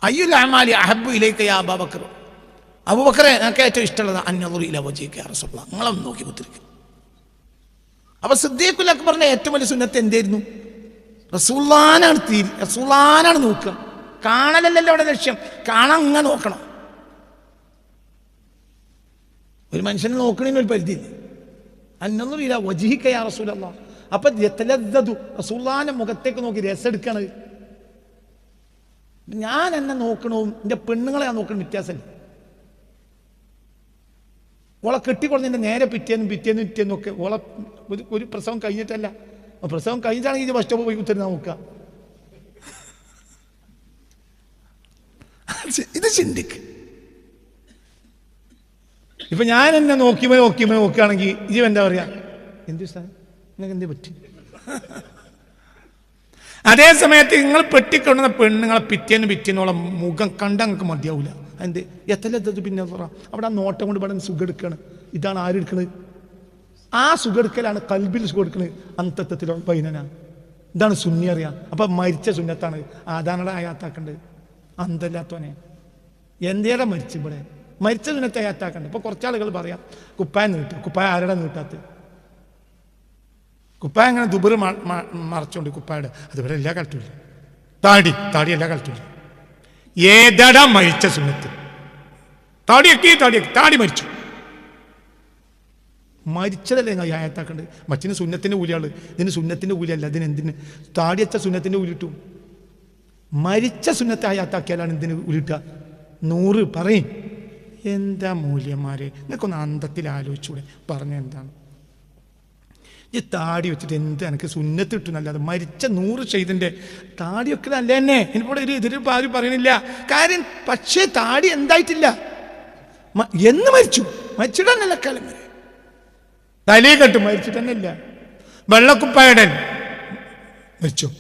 അയ്യുൽ അഅമാലി അഹബ്ബു ഇലൈക യാ അബൂബക്കർ, അബൂബക്കറെ എനിക്ക് ഏറ്റവും ഇഷ്ടമുള്ളത് അൻനദുറു ഇലാ വജ്ഹിക യാ റസൂലല്ലാഹ്, നിങ്ങളൊന്ന് നോക്കി കുത്തിരിക്കും. അപ്പൊ സിദ്ദീഖുൽ അക്ബറിന്റെ ഏറ്റവും വലിയ സുന്നത്ത് എന്തായിരുന്നു? റസൂലുള്ളാഹിനാണ് നോക്കുക. കാണലല്ലല്ലോ അവിടെ ലക്ഷ്യം, കാണാൻ ഇങ്ങനെ നോക്കണം. ഒരു മനുഷ്യനെ നോക്കണതിന് ഒരു പരിധിയില്ല. അൻനദുറു ഇലാ വജ്ഹിക യാ റസൂലല്ലാഹ്. അപ്പൊ യതലദ്ദു, റസൂലുള്ളാഹിന്റെ മുഖത്തേക്ക് നോക്കി രസെടുക്കണത്. ഞാൻ എന്നെ നോക്കണവും എൻ്റെ പെണ്ണുങ്ങളെ ഞാൻ നോക്കണം വ്യത്യാസമല്ല. ഓളെ കെട്ടിക്കൊള്ളുന്നതിൻ്റെ നേരെ പിറ്റേന്നും ഒക്കെ ഓളെ ഒരു പ്രസവം കഴിഞ്ഞിട്ടല്ല, പ്രസവം കഴിഞ്ഞിട്ടാണെങ്കിൽ ഇത് ബസ് സ്റ്റോപ്പ് പോയി കുത്തിരുന്ന നോക്കുക. ഇത് ചിന്തിക്ക്. ഇപ്പൊ ഞാൻ എന്നെ നോക്കുകയാണെങ്കിൽ ഇത് എന്താ പറയാ, എന്ത് നിങ്ങൾക്ക് എന്തേ പറ്റി? അതേ സമയത്ത് നിങ്ങൾ പെട്ടിക്കൊണ്ടുന്ന പെണ്ണുങ്ങളെ പിറ്റേന്നോളം മുഖം കണ്ട നിങ്ങൾക്ക് മതിയാവൂല. എന്ത് എത്തലത്തത് പിന്നെ അവിടെ ആ നോട്ടം കൊണ്ട് ഇവിടെ സുഖം എടുക്കുകയാണ്. ഇതാണ് ആരെടുക്കണത്? ആ സുഖം എടുക്കലാണ് കൽബിൽ സുഖം എടുക്കുന്നത്. അന്തത്വത്തിലോ പൈനന ഇതാണ് സുന്നി അറിയാം. അപ്പൊ മരിച്ച സുന്നത്താണ് ആദാനയുടെ ആയാത്താക്കേണ്ടത്. അന്തല്ലാത്തവനെ എന്തേടെ മരിച്ചു ഇവിടെ മരിച്ച സുന്നത്തെ ആയാത്താക്കേണ്ടത്. ഇപ്പൊ കുറച്ചാളുകൾ പറയാം കുപ്പായം നീട്ടുക. കുപ്പായം ആരുടെ നീട്ടാത്ത? കുപ്പായ അങ്ങനെ ദുബറ് മറച്ചോണ്ട് കുപ്പായുടെ അതുപോലെ എല്ലാ കളത്തില്ല. താടി എല്ലാ കളത്തില്ല. ഏതടാ മരിച്ച സുന്നത്ത്? താടി മരിച്ചു. മരിച്ചതല്ലേ ആയത്താക്കണ്ട്. മറ്റിന് സുന്നത്തിന്റെ കൂലിയാണ്, ഇതിന് സുന്നത്തിന്റെ കൂലിയല്ല. ഇതിനെന്തിന് താടി വെച്ച സുന്നത്തിന്റെ കൂലി കിട്ടും? മരിച്ച സുന്നത്തെ ആയാത്താക്കിയാലാണ് എന്തിന് കൂലിട്ടുക? 100 പറയും. എന്താ മൂല്യന്മാരെ, നിനക്കൊന്ന് അന്തത്തിൽ ആലോചിച്ചൂടെ? പറഞ്ഞ എന്താണ് ഈ താടി വെച്ചിട്ട് എന്ത് എനിക്ക് സുന്നത്ത് കിട്ടുന്നല്ലാതെ മരിച്ച 100 ഷഹീദിന്റെ താടി ഒക്കെ നല്ല തന്നെ. എനിക്കിവിടെ ഒരു എതിര് ആരും പറയണില്ല. കാര്യം പക്ഷേ താടി എന്തായിട്ടില്ല. എന്ന് മരിച്ചിട്ട് തന്നെയല്ല കാലം വരെ തലേ കെട്ടും മരിച്ചിട്ട് തന്നെ ഇല്ല. വെള്ളക്കുപ്പായടൻ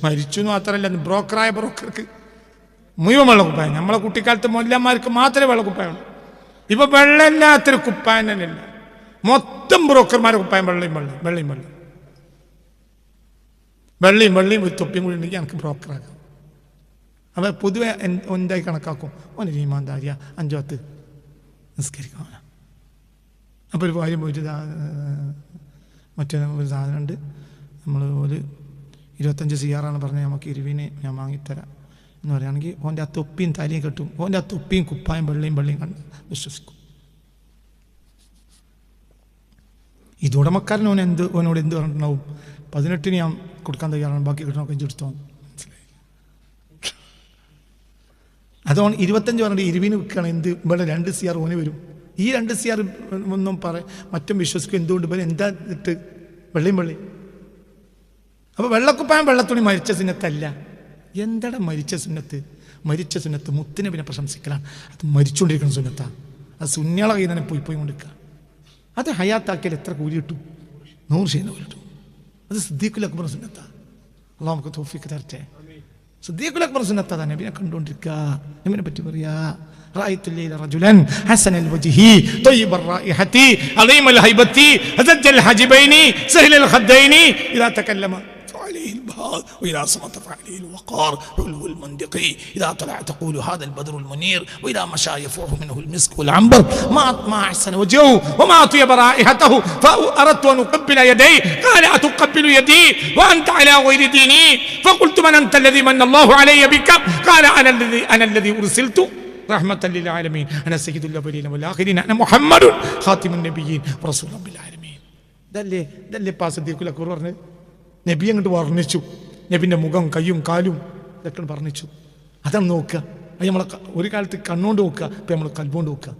മരിച്ചു എന്ന് മാത്രമല്ല, ബ്രോക്കർക്ക് മുഴുവൻ വെള്ളക്കുപ്പായം. നമ്മളെ കുട്ടിക്കാലത്ത് മൊല്ലന്മാർക്ക് മാത്രമേ വെള്ളക്കുപ്പായുള്ളൂ. ഇപ്പൊ വെള്ളമില്ലാത്തൊരു കുപ്പായം തന്നെ ഇല്ല. മൊത്തം ബ്രോക്കർമാരെ കുപ്പായം വെള്ളിയും ഒരു തൊപ്പിയും കൂടി ഉണ്ടെങ്കിൽ എനിക്ക് ബ്രോക്കറാകാം. അവ പൊതുവെ എന്തായി കണക്കാക്കും? ഓനൊരു ഈമാൻദാരിയ 5-10 നിസ്കരിക്കാം. അപ്പോൾ ഒരു കാര്യം പോയിട്ട് മറ്റേ ഒരു സാധനമുണ്ട്, നമ്മൾ ഒരു 25 CR പറഞ്ഞാൽ നമുക്ക് 20 ഞാൻ വാങ്ങിത്തരാം എന്ന് പറയുകയാണെങ്കിൽ ഓൻ്റെ ആ തൊപ്പിയും തലയും കെട്ടും. ഓൻ്റെ ആ തൊപ്പിയും കുപ്പായം വെള്ളിയും കണ്ട് വിശ്വസിക്കും. ഇതുടമക്കാരൻ ഓനോട് എന്ത് പറഞ്ഞിട്ടുണ്ടാവും? 18 ഞാൻ കൊടുക്കാൻ തയ്യാറാണ്, ബാക്കി കിട്ടണമൊക്കെ എടുത്തോ. മനസ്സിലായി? അതോൺ 25 പറഞ്ഞിട്ട് 20 വിൽക്കുകയാണ്. എന്ത് ഇവിടെ 2 CR ഓന് വരും. ഈ 2 CR ഒന്നും മറ്റും വിശ്വസിക്കും. എന്തുകൊണ്ട് ഇവർ എന്താ ഇട്ട് വെള്ളിയും അപ്പൊ വെള്ളക്കുപ്പായം വെള്ളത്തുണി മരിച്ച സുന്നത്തല്ല. എന്താണ് മരിച്ച സുന്നത്ത്? മുത്തിനെ പിന്നെ പ്രശംസിക്കലാണ്. അത് മരിച്ചുകൊണ്ടിരിക്കുന്ന സുന്നത്താണ്. അത് സുന്യാളെ കയ്യിൽ തന്നെ പോയി കൊണ്ടിരിക്കുക. അത് ഹയാത്താക്കിയാൽ എത്ര കൂലി കിട്ടും? 100 ഷഹീദിന് കൂലി കിട്ടും. അത് സിദ്ദീഖുൽ അക്ബർ സുന്നത്താ. അള്ളാഹു നമുക്ക് തൗഫീഖ് തരട്ടെ. സിദ്ദീഖുൽ അക്ബർ സുന്നത്താ. നബിയെ കണ്ടുകൊണ്ടിരിക്കുക. നബിനെ പറ്റി പറയാ, رأيت الليل رجلا حسن الوجه طيب الرائحة عظيم الهيبة هزج الحاجبين سهل الخدين إذا تكلم فعليه البهاء وإذا صمت فعليه الوقار حلو المندق إذا طلع تقول هذا البدر المنير وإذا مشى يفوح منه المسك والعنبر ما أحسن وجهه وما أطيب رائحته فأردت أن أقبل يديه قال أتقبل يدي وأنت على غير ديني فقلت من أنت الذي من الله علي بك قال أنا الذي أرسلت رحمة للعالمين أنا سيد الأولين والآخرين أنا محمد خاتم النبيين ورسول رب العالمين. ദല്ലേ സിദ്ദീഖുൽ അക്ബർ പറഞ്ഞത്. നബി അങ്ങോട്ട് വർണ്ണിച്ചു. നബിൻ്റെ മുഖം കയ്യും കാലും ഇതൊക്കെ വർണ്ണിച്ചു. അതാണ് നോക്കുക. അത് നമ്മളെ ഒരു കാലത്ത് കണ്ണുകൊണ്ട് നോക്കുക, ഇപ്പം നമ്മൾ കൽബുകൊണ്ട് നോക്കുക.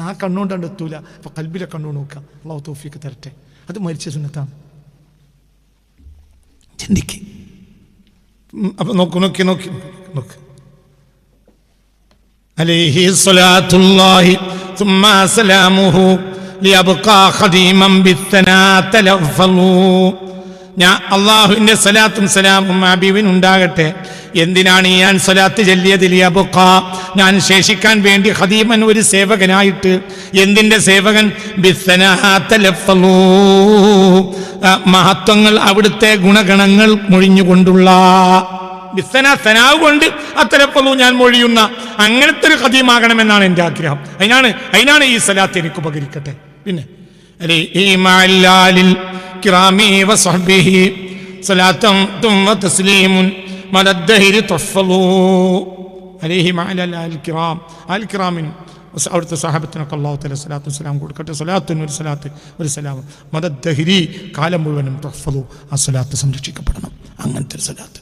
ആ കണ്ണുകൊണ്ടാണ്ട് എത്തൂല, അപ്പം കൽബിലെ കണ്ണുകൊണ്ട് നോക്കുക. അള്ളാഹു തൗഫീഖ് തരട്ടെ. അത് മരിച്ച സുന്നത്താണ്. ചിന്തിക്ക്. അപ്പം നോക്ക് عليه صلاة الله ثم سلامه ليبقى خديما بالثناء تلفظوا. ഞാൻ അള്ളാഹുവിൻ്റെ സലാത്തും സലാമും ഹബീബിനുണ്ടാകട്ടെ. എന്തിനാണ് ഞാൻ സലാത്ത് ചൊല്ലിയത്? ലിയബ്ഖ, ഞാൻ ശേഷിക്കാൻ വേണ്ടി, ഖദീമൻ, ഒരു സേവകനായിട്ട്. എന്തിൻ്റെ സേവകൻ? ബിസ്സനാ തലഫ്ഫളൂ, മഹത്വങ്ങൾ, അവിടുത്തെ ഗുണഗണങ്ങൾ മൊഴിഞ്ഞുകൊണ്ടുള്ള. സനാവ് കൊണ്ട് അത്തലഫ്ളു ഞാൻ മൊഴിയുന്ന അങ്ങനത്തെ ഒരു ഖദീമാകണമെന്നാണ് എൻ്റെ ആഗ്രഹം. അതിനാണ് ഈ സലാത്ത് എനിക്ക് ഉപകരിക്കട്ടെ. പിന്നെ കിറാമി വസ്ഹബിഹി സലാത്തും വതസ്ലീമുൻ മദദ്ദഹിരി തുഹ്ഫളു അലൈഹി മഅൽ കിറാം അൽ കിറാമിൻ അവിടുത്തെ സഹാബത്തിനൊക്കെ അല്ലാഹു തആല സ്വലാത്തു വസ്സലാം കൊടുക്കട്ടെ. സ്വലാത്തുൻ ഒരു സലാത്ത് ഒരു സലാം മദദ്ദഹിരി കാലം മുഴുവനും തുഹ്ഫളു ആ സ്വലാത്ത് സംരക്ഷിക്കപ്പെടണം. അങ്ങനത്തെ ഒരു സലാത്ത്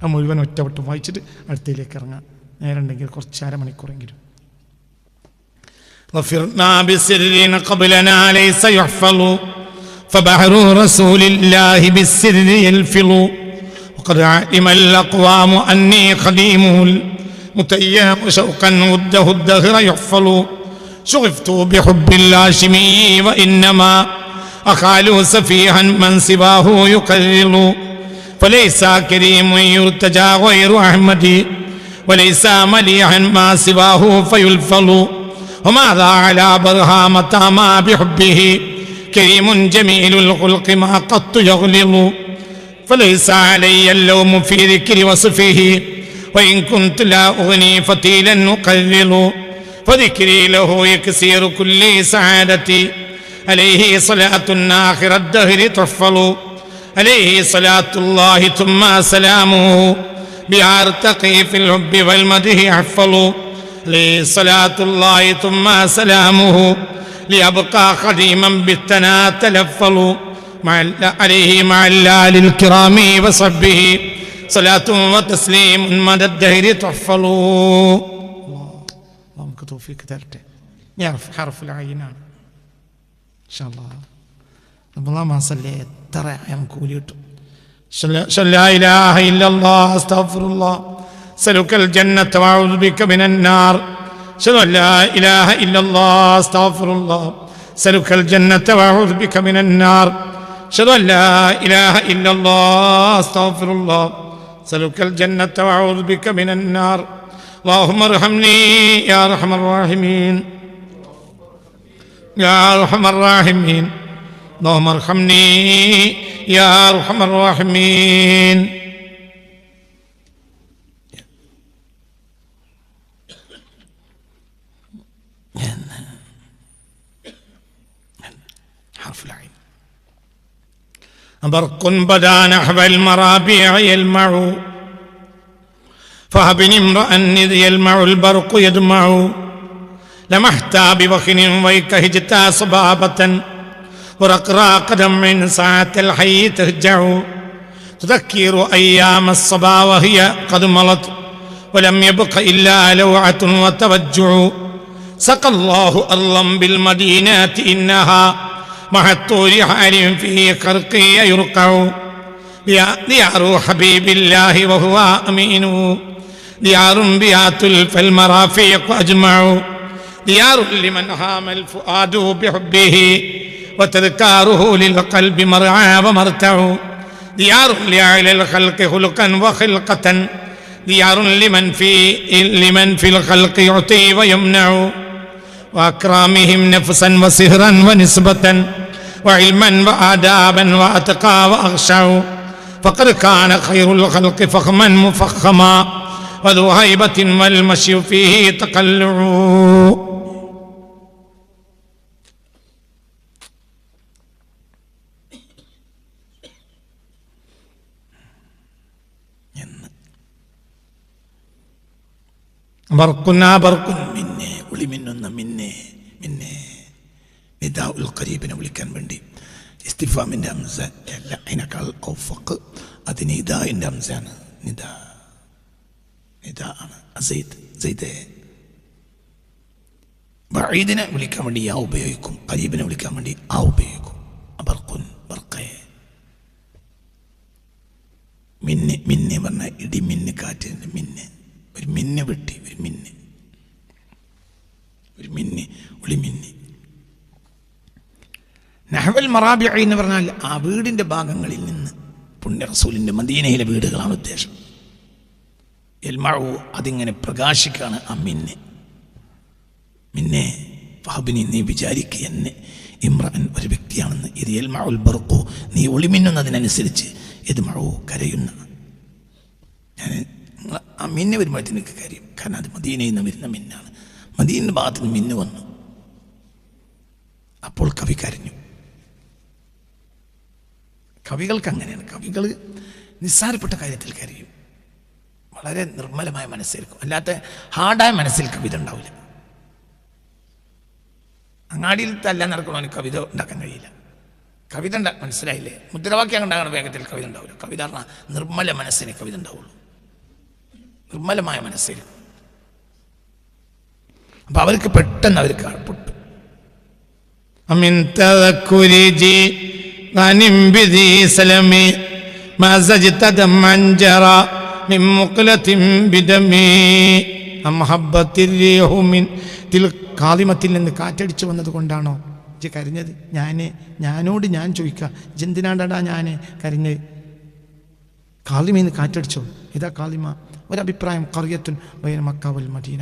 ആ മുഴുവൻ ഒറ്റവട്ടം വായിച്ചിട്ട് അടുത്തയിലേക്ക് ഇറങ്ങാം. നേരുണ്ടെങ്കിൽ കുറച്ച് അരമണിക്കൂറെങ്കിലും. غفرنا بسر قبلنا ليس يحفظ فبحر رسول الله بالسر يلفظ وقد علم الأقوام أني خديمه المتيم شوقا وده الدهر يحفظ شغفت بحب الهاشمي وإنما أخالوا سفيها من سواه يقرر فليس كريم يرتجى غير أحمد وليس مليحا ما سواه فيلفظ وماذا على برهامة ما بحبه كريم جميل الخلق ما قط يغلظ فليس علي اللوم في ذكر وصفه وإن كنت لا أغني فتيلا أقرر فذكري له يكسير كل سعادتي عليه صلاة آخر الدهر تحفظ عليه صلاة الله ثم سلامه بها ارتقي في الحب والمدح أحفظ عليه صلاة الله ثم سلامه ليبقى خديما بالثناء تلفظ عليه مع الآل الكرام وصحبه صلاة وتسليم مدى الدهر تحفظ. اللهم توفيق ترته يعرف حرف العينان إن شاء الله. اللهم صل ترى ينقوليت لا إله إلا الله أستغفر الله سلك الجنة وأعوذ بك من النار أشهد أن لا إله إلا الله أستغفر الله سلك الجنة وأعوذ بك من النار أشهد أن لا إله إلا الله أستغفر الله سلك الجنة وأعوذ بك من النار اللهم ارحمني يا أرحم الراحمين يا أرحم الراحمين اللهم ارحمني يا أرحم الراحمين. حرف العين. برق بدا نحو المرابيع يلمع فهبني امرأ إذ يلمع البرق يدمع لمحتا بوخن ويك هجتا صبابة ورقرا قدم من ساعة الحي تهجع تذكر أيام الصبا وهي قد مضت ولم يبق إلا لوعة وتوجع سقى الله أرضا بالمدينات إنها مع الطول حال فيه خرقي يرقع ديار حبيب الله وهو أمين ديار بها تلف المرافيق أجمع ديار لمن هام الفؤاد بحبه وتذكاره للقلب مرعى ومرتع ديار لأعلى الخلق خلقا وخلقة ديار لمن في الخلق يعطي ويمنع وأكرامهم نفسا وسهرا ونسبة وعلما وآدابا وأتقى وأخشع فقد كان خير الخلق فخما مفخما وذو هيبة والمشي فيه تقلع. ബർക്കുന്നാ ബർക്കുൻ മിന്നെ ഒളി മിന്നുന്ന മിന്നെ മിന്നെ നിദാഉൽ ഖരീബിനെ വിളിക്കാൻ വേണ്ടി ഇസ്തിഫാമിൻ്റെ ഹംസ അല്ല, അതിനേക്കാൾ ഔഫഖ് അത് നിദാഇൻ്റെ ഹംസയാണ്. നിദാ ആണ് സെയ്ദ്. ബഈദിനെ വിളിക്കാൻ വേണ്ടി യാ ഉപയോഗിക്കും, ഖരീബിനെ വിളിക്കാൻ വേണ്ടി ആ ഉപയോഗിക്കും. ബർക്കുൻ ബർക്കേ. മിന്നെ മിന്നെ പറഞ്ഞാൽ ഇടി മിന്ന് കാറ്റിൻ്റെ മിന്ന്, ഒരു മിന്ന് വെട്ടി, ഒരു മിന്ന് ഒളിമിന്ന്. നഹ്വൽ മറാബിഅ എന്ന് പറഞ്ഞാൽ ആ വീടിൻ്റെ ഭാഗങ്ങളിൽ നിന്ന്, പുണ്യ റസൂലിൻ്റെ മദീനയിലെ വീടുകളാണ് ഉദ്ദേശം. യൽമഉ അതിങ്ങനെ പ്രകാശിക്കാണ് ആ മിന്നെ ഫഹബിനി നീ വിചാരിക്കുക എന്നെ ഇമ്രാൻ ഒരു വ്യക്തിയാണെന്ന്. ഇത് യൽമഉൽ ബർഖു നീ ഒളിമിന്നുന്നതിനനുസരിച്ച് യദ്മഉ കരയുന്ന ആ മിന്ന് വരുമ്പോഴത്തേന് എനിക്ക് കാര്യം, കാരണം അത് മദീനയിൽ നിന്ന് വരുന്ന മിന്നാണ്. മദീനയുടെ ഭാഗത്ത് നിന്ന് മിന്ന് വന്നു. അപ്പോൾ കവി കരഞ്ഞു. കവികൾക്ക് അങ്ങനെയാണ്. കവികൾ നിസ്സാരപ്പെട്ട കാര്യത്തിൽ കരയും. വളരെ നിർമ്മലമായ മനസ്സായിരിക്കും. അല്ലാത്ത ഹാർഡായ മനസ്സിൽ കവിത ഉണ്ടാവില്ല. അങ്ങാടിയിൽ തല്ലാൻ നടക്കണമെന്ന് കവിത ഉണ്ടാക്കാൻ കഴിയില്ല. കവിത മനസ്സിലായില്ലേ? മുദ്രാവാക്യം ഉണ്ടാകണ വേഗത്തിൽ കവിത ഉണ്ടാവില്ല. കവിത പറഞ്ഞാൽ നിർമ്മല മനസ്സിനെ കവിത ഉണ്ടാവുള്ളൂ. നിർമ്മലമായ മനസ്സായിരിക്കും. അപ്പൊ അവർക്ക് പെട്ടെന്ന് അവർക്ക് പൊട്ടു. കാളിമത്തിൽ നിന്ന് കാറ്റടിച്ചു വന്നത് കൊണ്ടാണോ ഇജ്ജ് കരഞ്ഞത്? ഞാനോട് ഞാൻ ചോദിക്കുക, ഇജെന്തിനാണ്ടാ ഞാൻ കരഞ്ഞത്? കാളിമയിൽ നിന്ന് കാറ്റടിച്ചോ? ഇതാ കാളിമ. ഒരഭിപ്രായം, ഖറിയത്തുൻ ബൈന മക്ക വൽ മദീന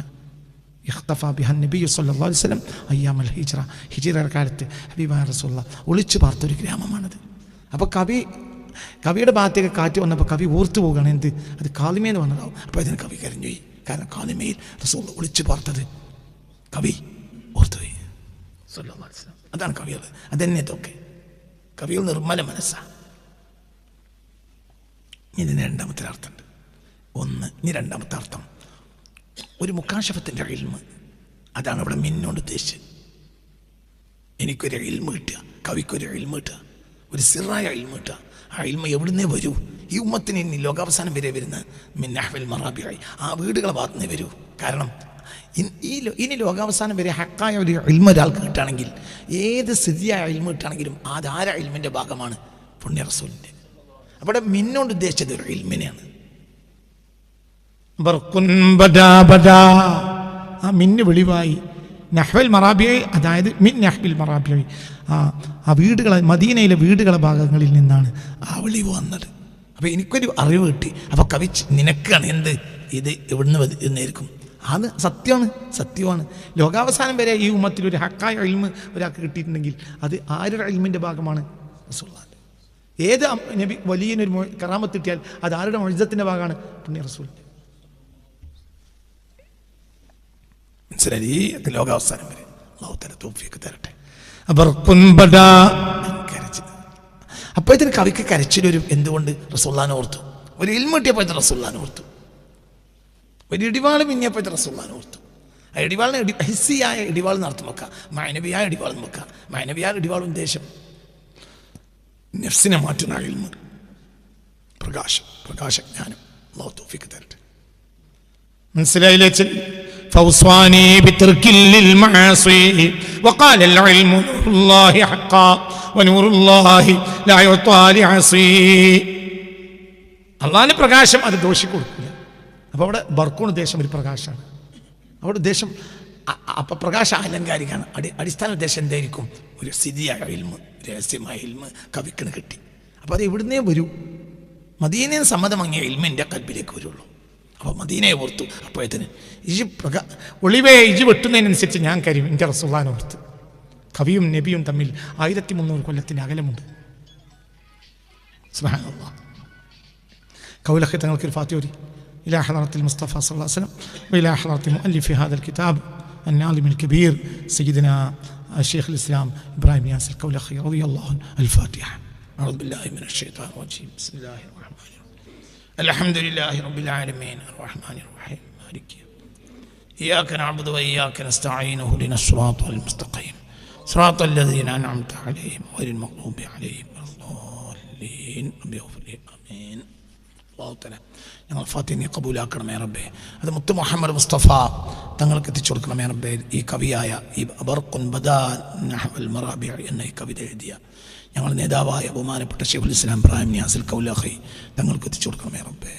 ഇഖ്തഫ ബിഹൻ നബി സല്ലല്ലാഹു അലൈഹി വസല്ലം അയ്യാമൽ ഹിജ്റ. ഹിജ്റയുടെ കാലത്ത് ഹബീബായ റസൂലുള്ളാഹി ഒളിച്ചു പാർത്തൊരു ഗ്രാമമാണത്. അപ്പോൾ കവിയുടെ ഭാഗത്തേക്ക് കാറ്റ് വന്നപ്പോൾ കവി ഓർത്തു പോവുകയാണ്. എന്ത്? അത് കാളിമേന്ന് വന്നതാവും. അപ്പോൾ അതിന് കവി കരഞ്ഞുപോയി. കാരണം കാളിമയിൽ റസൂൽ ഒളിച്ചു പാർത്തത് കവി ഓർത്തുപോയി. സല്ലല്ലാഹു അലൈഹി വസല്ലം. അതാണ് കവികൾ. അതന്നെ ഇതൊക്കെ കവികൾ നിർമ്മല മനസ്സാണ്. ഇതിന് രണ്ടാമത്തെ അർത്ഥമുണ്ട്. ഇനി രണ്ടാമത്തെ അർത്ഥം ഒരു മുക്കാശഫത്തിൻ്റെ ഇൽമ്. അതാണ് ഇവിടെ മിന്നോട് ഉദ്ദേശിച്ചത്. എനിക്കൊരു ഇൽമ് കിട്ടുക, കവിക്കൊരു ഇൽമ് കിട്ടുക, ഒരു സിറായ ഇൽമ് കിട്ടുക. ആ ഇൽമ എവിടുന്നേ വരൂ? ഈ ഉമ്മത്തിന് ഇനി ലോകാവസാനം വരെ വരുന്ന മിന്നഹ്വൽ മറാബിയായി ആ വീടുകളെ ഭാഗത്തുനിന്നേ വരൂ. കാരണം ഇനി ലോകാവസാനം വരെ ഹക്കായ ഒരു ഇൽമ ഒരാൾക്ക് കിട്ടുകയാണെങ്കിൽ, ഏത് സ്ഥിതിയായ ഇൽമ കിട്ടുകയാണെങ്കിലും അതാര ഇൽമിൻ്റെ ഭാഗമാണ്? പുണ്യ റസൂലിൻ്റെ. അവിടെ മിന്നോണ്ട് ഉദ്ദേശിച്ചത് ഒരു ഇൽമിനെയാണ്. ആ മിന്ന് വെളിവായി. നഹ്വൽ മറാബിയായി, അതായത് മിൻ നഹ്വിൽ മറാബിയായി. ആ വീടുകളെ, മദീനയിലെ വീടുകളെ ഭാഗങ്ങളിൽ നിന്നാണ് ആ വെളിവ് വന്നത്. അപ്പോൾ എനിക്കൊരു അറിവ് കിട്ടി. അപ്പോൾ കവി നിനക്കാണ് എന്ത് ഇത് എവിടുന്ന് എന്നായിരിക്കും. അത് സത്യമാണ്. ലോകാവസാനം വരെ ഈ ഉമ്മത്തിൽ ഒരു ഹക്കായ ഇൽമ് ഒരാൾക്ക് കിട്ടിയിട്ടുണ്ടെങ്കിൽ അത് ആരുടെ ഇൽമിൻ്റെ ഭാഗമാണ്? റസൂലുള്ളാഹിന്റെ. ഏത് നബി വലിയൊരു കറാമത്ത് കിട്ടിയാൽ അത് ആരുടെ മുഅ്ജിസത്തിൻ്റെ ഭാഗമാണ്? പുണ്യ റസൂലിൻ്റെ. മനസ്സിലായി? ഈ ലോകാവസാനം വരെ അല്ലാഹു തആല തൗഫീഖ് തരട്ടെ. അപ്പോൾ ഇതിന് കവിക്ക് കരച്ചിലൊരു എന്തുകൊണ്ട്? റസൂലുള്ളാഹിനെ ഓർത്തു. ഒരു ഇൽമ് കിട്ടിയപ്പോൾ റസൂലുള്ളാഹിനെ ഓർത്തു. ഒരു ഇടിവാൾ മിന്നിയപ്പോൾ റസൂലുള്ളാഹിനെ ഓർത്തു. ആ ഇടിവാളിനെ ഹിസ്സിയായ ഇടിവാൾ നടത്തും വെക്കുക, മാനവിയായ ഇടിവാൾ വെക്കുക. മാനവിയായ ഇടിവാൾ ഉദ്ദേശം നഫ്സിനെ മാറ്റുന്ന ഇൽമ്, പ്രകാശജ്ഞാനം. അല്ലാഹു തൗഫീഖ് തരട്ടെ. മനസ്സിലായില്ലേ? فوصاني بترك للمعاصي وقال العلم نور الله حقا ونور الله لا يعطى لعصي. അള്ളാഹിന്റെ പ്രകാശം അത് ദോഷിക്ക് കൊടുക്കില്ല. അപ്പോൾ അവിടെ ബർക്കൂൺ ഉദ്ദേശം ഒരു പ്രകാശമാണ്. അവിടെ ഉദ്ദേശം അപ്പം പ്രകാശ അലങ്കാരികമാണ്. അടിസ്ഥാന ഉദ്ദേശം എന്തായിരിക്കും? ഒരു സ്ഥിതിയായ ഇൽമ്, രഹസ്യമായ ഇൽമ് കവിക്കിന് കിട്ടി. അപ്പോൾ അത് എവിടുന്നേ വരൂ? മദീനയിൽ സമ്മതമങ്ങിയ ഇൽമിൻ്റെ കൽബിലേക്ക് വരുള്ളൂ. അപ്പോൾ മദീനയെ ഓർത്തു. അപ്പോഴത്തേന് ഒളിവേ ഇജ് വെട്ടുന്നതിനനുസരിച്ച് ഞാൻ കരും എൻ്റെ റസൂലുള്ളാഹിനെ ഓർത്ത്. കവിയും നബിയും തമ്മിൽ 1300 കൊല്ലത്തിൻ്റെ അകലമുണ്ട്. സുബ്ഹാനല്ലാഹ്. കൗലഖ് തങ്ങൾക്കൊരു ഫാത്തിഹ إلى حضرة المصطفى صلى الله عليه وسلم وإلى حضرة مؤلف هذا الكتاب الناظم الكبير سيدنا الشيخ الإسلام إبراهيم ياسر كولخي رضي الله عنه. الفاتحة. أعوذ بالله من الشيطان الرجيم. بسم الله الرحمن الرحيم. الحمد لله رب العالمين الرحمن الرحيم مالك يوم الدين. إياك نعبد وإياك نستعين اهدنا الصراط المستقيم صراط الذين أنعمت عليهم غير المغضوب عليهم ولا الضالين. رب اغفر لي. آمين. الله تعالى ഞങ്ങൾ ഫാത്തിഹയെ കബൂലാക്കണമേ റബ്ബേ. അത് മുത്ത് മുഹമ്മദ് മുസ്തഫ തങ്ങൾക്ക് എത്തിച്ചു കൊടുക്കണമേ റബ്ബേ. ഈ കവിയായ ഈ ബർഖുൻ ബദാ നഹ്വൽ മറാബി എന്ന ഈ കവിത എഴുതിയ ഞങ്ങൾ നേതാവായ ബഹുമാനപ്പെട്ട ശൈഖുൽ ഇസ്ലാം ഇബ്രാഹിം നിയാസിൽ കൗലഖി തങ്ങൾക്ക് എത്തിച്ചു കൊടുക്കണമേ റബ്ബേ.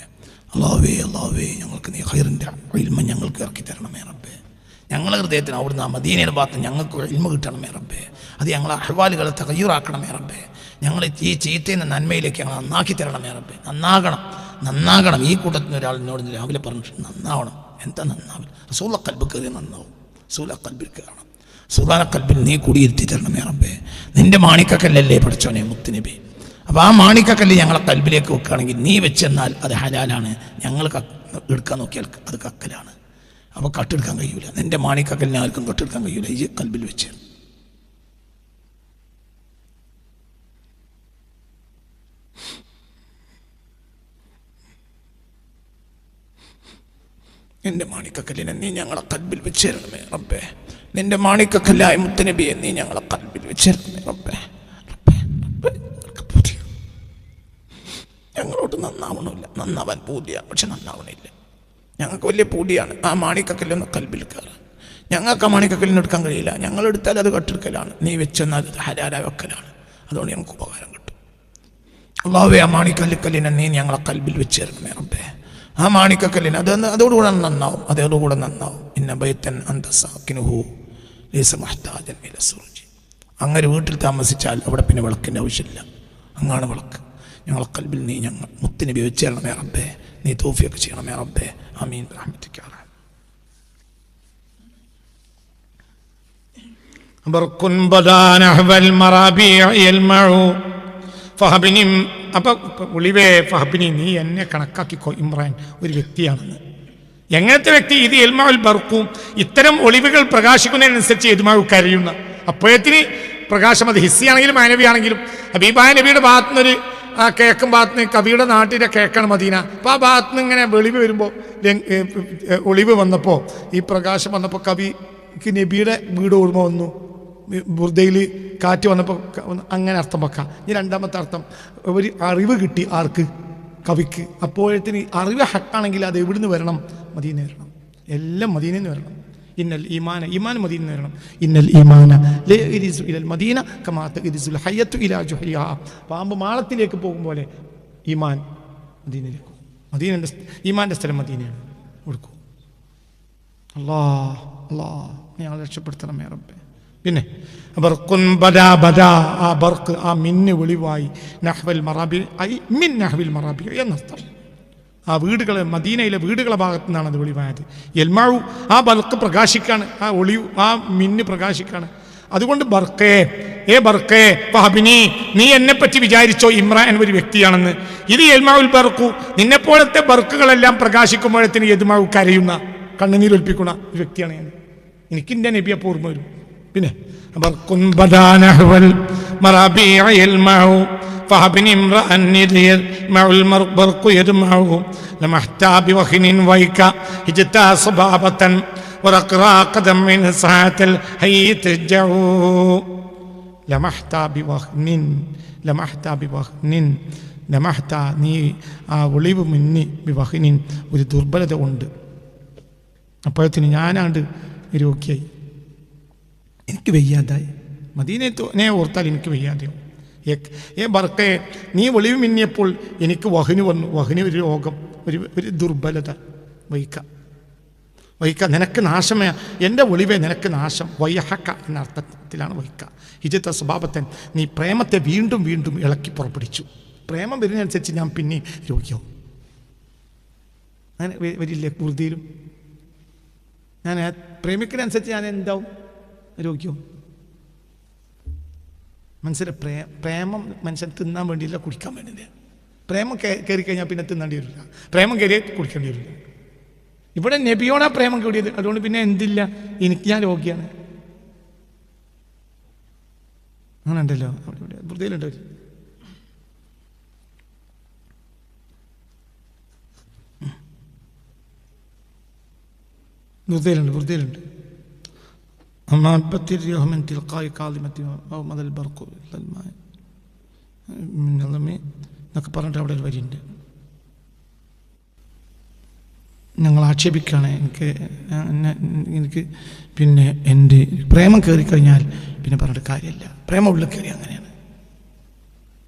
അല്ലാഹുവേ ഞങ്ങൾക്ക് നീ ഖൈറിൻ്റെ ഇൽമ ഞങ്ങൾക്ക് ഇറക്കി തരണമേ റബ്ബേ. ഞങ്ങളുടെ ഹൃദയത്തിന് അവിടുന്ന് ആ മദീനയുടെ ഭാഗത്ത് ഞങ്ങൾക്ക് ഇൽമ കിട്ടണമേ റബ്ബേ. അത് ഞങ്ങളെ അഹ്വാലുകളെ തഗയ്യുറാക്കണമേ റബ്ബേ. ഞങ്ങൾ ഈ ചീത്തയിൽ നിന്ന് നന്മയിലേക്ക് ഞങ്ങൾ നന്നാക്കി തരണമേ റബ്ബേ. നന്നാകണം. ഈ കൂട്ടത്തിന് ഒരാളിനോട് രാവിലെ പറഞ്ഞിട്ട് നന്നാവണം. എന്താ നന്നാവും? റസൂല കൽബ് കയറി നന്നാവും. റസൂല കൽബിൽ കയറണം. റസൂലാനെ കൽബിൽ നീ കുടിയിരുത്തി തരണമേ റബ്ബേ. നിന്റെ മാണിക്കക്കല്ലല്ലേ പഠിച്ചോനെ മുത്തുനബി. അപ്പോൾ ആ മാണിക്കക്കല്ല് ഞങ്ങളെ കൽബിലേക്ക് വെക്കുകയാണെങ്കിൽ നീ വെച്ചെന്നാൽ അത് ഹലാലാണ്. എടുക്കാൻ നോക്കിയാൽ അത് കക്കലാണ്. അപ്പോൾ കട്ടെടുക്കാൻ കഴിയൂല. നിൻ്റെ മാണിക്കക്കലിനെ ആർക്കും കട്ടെടുക്കാൻ കഴിയൂല. ഈ കൽബിൽ വെച്ച് നിന്റെ മാണിക്കക്കല്ലിനെ നീ ഞങ്ങളെ കൽബിൽ വെച്ചേരണമേ റബ്ബേ. നിന്റെ മാണിക്കക്കല്ലായ മുത്തനബിയെ നീ ഞങ്ങളെ കൽബിൽ വെച്ചേരണമേ റബ്ബേ. ഞങ്ങളോട് നന്നാവണമില്ല, നന്നാവാൻ പൂതിയാണ്, പക്ഷെ നന്നാവണില്ല. ഞങ്ങൾക്ക് വലിയ പൂതിയാണ് ആ മാണിക്കക്കല്ലൊന്ന് കൽബിൽ കയറാൻ. ഞങ്ങൾക്ക് ആ മാണിക്കക്കല്ലിന് എടുക്കാൻ കഴിയില്ല. ഞങ്ങളെടുത്താൽ അത് കട്ടെടുക്കലാണ്, നീ വെച്ചെന്നാൽ അത് ഹലാലായ വെക്കലാണ്. അതുകൊണ്ട് ഞങ്ങൾക്ക് ഉപകാരം കിട്ടും. അല്ലാഹുവേ, ആ മാണിക്കല്ലിനെ നീ ഞങ്ങളെ കൽബിൽ വെച്ചേരണമേ റബ്ബേ. ആ മാണിക്കക്കല്ലിന് അതോടുകൂടെ നന്നാവും, അതോടുകൂടെ നന്നാവും. ഇന്ന ബൈത്തൻ അന്ത സാക്കിനുഹു ലൈസ മുഹ്താജൻ ഇല സുർജി. അങ്ങനെ വീട്ടിൽ താമസിച്ചാൽ അവിടെ പിന്നെ വിളക്കിൻ്റെ ആവശ്യമില്ല. അങ്ങാണ് വിളക്ക്. ഞങ്ങളെ കൽബിൽ നീ ഞങ്ങൾ മുത്തിനബി വെച്ചേരണമേ റബ്ബേ. നീ തൗഫീഖ് ചെയ്യണമേ റബ്ബേ. ആമീൻ റഹ്മത്തിക. ബർഖുൻ ബദാന ഹവൽ മറാബിയ യൽമഉ ഫഹബിനി. അപ്പം ഒളിവേ ഫഹബിനി, നീ എന്നെ കണക്കാക്കിക്കോ ഇമ്രാൻ ഒരു വ്യക്തിയാണെന്ന്. എങ്ങനത്തെ വ്യക്തി? ഇത് എൽമാവുൽ ബർക്കും. ഇത്തരം ഒളിവുകൾ പ്രകാശിക്കുന്നതിനനുസരിച്ച് എൽമാവ് കരയുന്ന. അപ്പോഴത്തിന് പ്രകാശം അത് ഹിസ്സിയാണെങ്കിലും മാനവിയാണെങ്കിലും. ഹബീബായ നബിയുടെ ഭാഗത്തുനിന്നൊരു ആ കിഴക്കൻ ഭാഗത്തുനിന്ന് കവിയുടെ നാട്ടിലെ കിഴക്കാണ് മദീന. അപ്പോൾ ആ ഭാഗത്തുനിന്ന് ഇങ്ങനെ വെളിവ് വരുമ്പോൾ ഒളിവ് വന്നപ്പോൾ ഈ പ്രകാശം വന്നപ്പോൾ കവിക്ക് നബിയുടെ വീട് ഓർമ്മ വന്നു. ബുർദയിൽ കാറ്റ് വന്നപ്പോൾ അങ്ങനെ അർത്ഥം വെക്കാം. ഇനി രണ്ടാമത്തെ അർത്ഥം, ഒരു അറിവ് കിട്ടി ആർക്ക്? കവിക്ക്. അപ്പോഴത്തിന് അറിവ് ഹക്കാണെങ്കിൽ അത് എവിടുന്ന് വരണം? മദീന വരണം. എല്ലാം മദീനയിൽ നിന്ന് വരണം. ഇന്നൽ ഈമാൻ മദീനയിൽ നിന്ന് വരണം. ഇന്നൽ ഈമാന ലയരിസു ഇലൽ മദീന കമാ തരിസുൽ ഹയ്യത്തു ഇലാ ജുഹരിഹാ. പാമ്പ് മാളത്തിലേക്ക് പോകും പോലെ ഈമാൻ മദീനയിലേക്ക് പോകും. മദീനൻ്റെ ഈമാൻ്റെ സ്ഥലം മദീനയാണ്. കൊടുക്കും. അല്ലാഹ് ഞങ്ങൾ രക്ഷപ്പെടുത്തണമേ റബ്ബേ. പിന്നെ ബർഖുൻ ബദാ ബദാ, ആ ബർക്ക്, ആ മിന്ന് വെളിവായി. നഹ്വൽ മറാബി ഐ മിൻ നഹ്വിൽ മറാബി എന്നർത്ഥം. ആ വീടുകളെ, മദീനയിലെ വീടുകളെ ഭാഗത്തു നിന്നാണ് അത് വെളിവായത്. എൽമാവു, ആ ബർക്ക് പ്രകാശിക്കാണ്, ആ ഒളിവ്, ആ മിന്ന് പ്രകാശിക്കാണ്. അതുകൊണ്ട് ബർക്കേ, ബർക്കേ ഫഹബിനി, നീ എന്നെപ്പറ്റി വിചാരിച്ചോ ഇമ്രാൻ ഒരു വ്യക്തിയാണെന്ന്. ഇത് എൽമാവുൽ ബർക്കു. നിന്നെപ്പോലത്തെ ബർക്കുകളെല്ലാം പ്രകാശിക്കുമ്പോഴത്തിന് എൽമാവു കരയുന്ന, കണ്ണുനീരൊൽപ്പിക്കുന്ന ഒരു വ്യക്തിയാണ് ഞാൻ. എനിക്ക് എൻ്റെ നബി അപ്പോൾ ഓർമ്മ വരും. പിന്നെ ബർഖുൻ ബദാ നഹ്വൽ മറാബിയ യൽമഉ ഫഹബിനി ഇംറഅൻ യൽമഉൽ ബർഖു യദ്മഉ ലമഹ്താ ബിവഖിനിൻ വൈക ഇജ്താ സബാബതൻ വറഖറാ ഖദം മിൻ സഅതൽ ഹയ്യത ജഉ. ലമഹ്താ ബിവഖിനിൻ, ലമഹ്താ ബിവഖിനിൻ, ലമഹ്താ നീ ആ ഒളിവ് മിന്നി, ബിവഖിനിൻ ഒരു ദുർബലത കൊണ്ട്. അപ്പോഴത്തിന് ഞാനാണ്ട് രോഗിയായി, എനിക്ക് വയ്യാതായി. മദീനയെ ഓർത്താൽ എനിക്ക് വയ്യാതെയോ. ബർക്കേ, നീ ഒളിവ് മിന്നിയപ്പോൾ എനിക്ക് വഹന് വന്നു. വഹന് ഒരു രോഗം, ഒരു ദുർബലത. വൈക്ക നിനക്ക് നാശമേ, എൻ്റെ ഒളിവേ നിനക്ക് നാശം. വയ്യഹക്ക എന്ന അർത്ഥത്തിലാണ് വൈക്ക. ഹിജത്ത സ്വഭാവത്തൻ, നീ പ്രേമത്തെ വീണ്ടും വീണ്ടും ഇളക്കി പുറപ്പെടുവിച്ചു. പ്രേമം വരുന്നതനുസരിച്ച് ഞാൻ പിന്നെ രോഗിയാവും. അങ്ങനെ വരില്ലേ വൃതിയിലും? ഞാൻ പ്രേമിക്കുന്നതനുസരിച്ച് ഞാൻ എന്താവും? രോഗ്യവും. മനസ്സിലെ പ്രേമം മനുഷ്യൻ തിന്നാൻ വേണ്ടിയില്ല, കുടിക്കാൻ വേണ്ടിയില്ല. പ്രേമം കയറി കഴിഞ്ഞാൽ പിന്നെ തിന്നേണ്ടി വരില്ല. പ്രേമം കയറിയാൽ കുടിക്കേണ്ടി വരില്ല. ഇവിടെ നബിയോടാ പ്രേമം കൂടിയത്. അതുകൊണ്ട് പിന്നെ എന്തില്ല, എനിക്ക് ഞാൻ രോഗിയാണ്. അങ്ങനെ ഉണ്ടല്ലോ, അവിടെ വൃത്തിയിലുണ്ട്. വൃത്തിയിലുണ്ട്. من تلقاء كاظمة أو مدى البرق الماء من الظلم എന്നൊക്കെ പറഞ്ഞിട്ട് അവിടെ ഒരു വരിയുണ്ട്. ഞങ്ങൾ ആക്ഷേപിക്കുകയാണ്. എനിക്ക് പിന്നെ എൻ്റെ പ്രേമം കയറിക്കഴിഞ്ഞാൽ പിന്നെ പറഞ്ഞിട്ട് കാര്യമില്ല. പ്രേമം ഉള്ളിൽ കയറി അങ്ങനെയാണ്.